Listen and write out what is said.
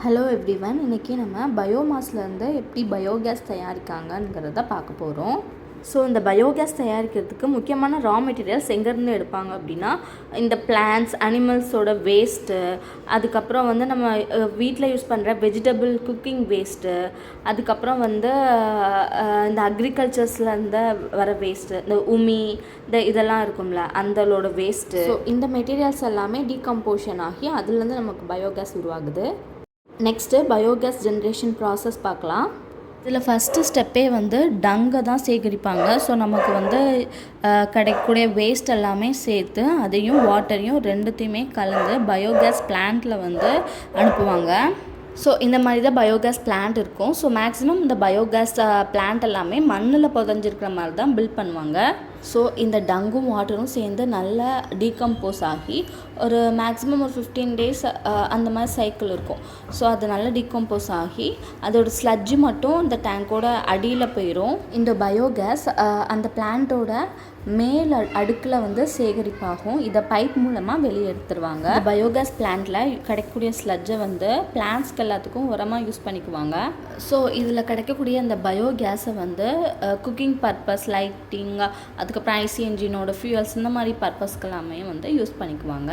Hello everyone, இன்றைக்கி நம்ம பயோமாஸ்லேருந்து எப்படி பயோகேஸ் தயாரிக்காங்கங்கிறத பார்க்க போகிறோம். ஸோ இந்த பயோகேஸ் தயாரிக்கிறதுக்கு முக்கியமான ரா மெட்டீரியல்ஸ் எங்கேருந்து எடுப்பாங்க அப்படின்னா, இந்த பிளான்ட்ஸ், அனிமல்ஸோட வேஸ்ட்டு, அதுக்கப்புறம் நம்ம வீட்டில் யூஸ் பண்ணுற வெஜிடபிள் குக்கிங் வேஸ்ட்டு, அதுக்கப்புறம் இந்த அக்ரிகல்ச்சர்ஸ்லேருந்து வர வேஸ்ட்டு, இந்த உமி இதெல்லாம் இருக்கும்ல அந்தளோட வேஸ்ட்டு. ஸோ இந்த மெட்டீரியல்ஸ் எல்லாமே டீகம்போஷன் ஆகி அதுலேருந்து நமக்கு பயோகேஸ் உருவாகுது. நெக்ஸ்ட்டு பயோகேஸ் ஜென்ரேஷன் ப்ராசஸ் பார்க்கலாம். இதில் ஃபஸ்ட்டு ஸ்டெப்பே டங்கை தான் சேகரிப்பாங்க. ஸோ நமக்கு கிடைக்கக்கூடிய வேஸ்ட் எல்லாமே சேர்த்து அதையும் வாட்டரையும் ரெண்டுத்தையுமே கலந்து பயோகேஸ் பிளான்ட்டில் அனுப்புவாங்க. ஸோ இந்த மாதிரி தான் பயோகேஸ் பிளான்ட் இருக்கும். ஸோ மேக்ஸிமம் இந்த பயோகேஸ் பிளான்ட் எல்லாமே மண்ணில் புதஞ்சிருக்கிற மாதிரி தான் பில்ட் பண்ணுவாங்க. ஸோ இந்த டங்கும் வாட்டரும் சேர்ந்து நல்லா டீகம்போஸ் ஆகி ஒரு மேக்ஸிமம் ஒரு 15 days அந்த மாதிரி சைக்கிள் இருக்கும். ஸோ அது நல்லா டீகம்போஸ் ஆகி அதோட ஸ்லட்ஜு மட்டும் இந்த டேங்கோட அடியில் போயிடும். இந்த பயோகேஸ் அந்த பிளான்ட்டோட மேல் அடுக்கில் சேகரிப்பாகும். இதை பைப் மூலமாக வெளியே எடுத்துருவாங்க. பயோகேஸ் பிளான்ட்டில் கிடைக்கக்கூடிய ஸ்லட்ஜை பிளான்ட்ஸ்க்கு எல்லாத்துக்கும் உரமாக யூஸ் பண்ணிக்குவாங்க. ஸோ இதில் கிடைக்கக்கூடிய அந்த பயோகேஸை குக்கிங் பர்பஸ், லைட்டிங், அதுக்கப்புறம் ஐசி என்ஜினோட ஃபியூயல்ஸ் இந்த மாதிரி பர்பஸ்க்கு எல்லாமே யூஸ் பண்ணிக்குவாங்க.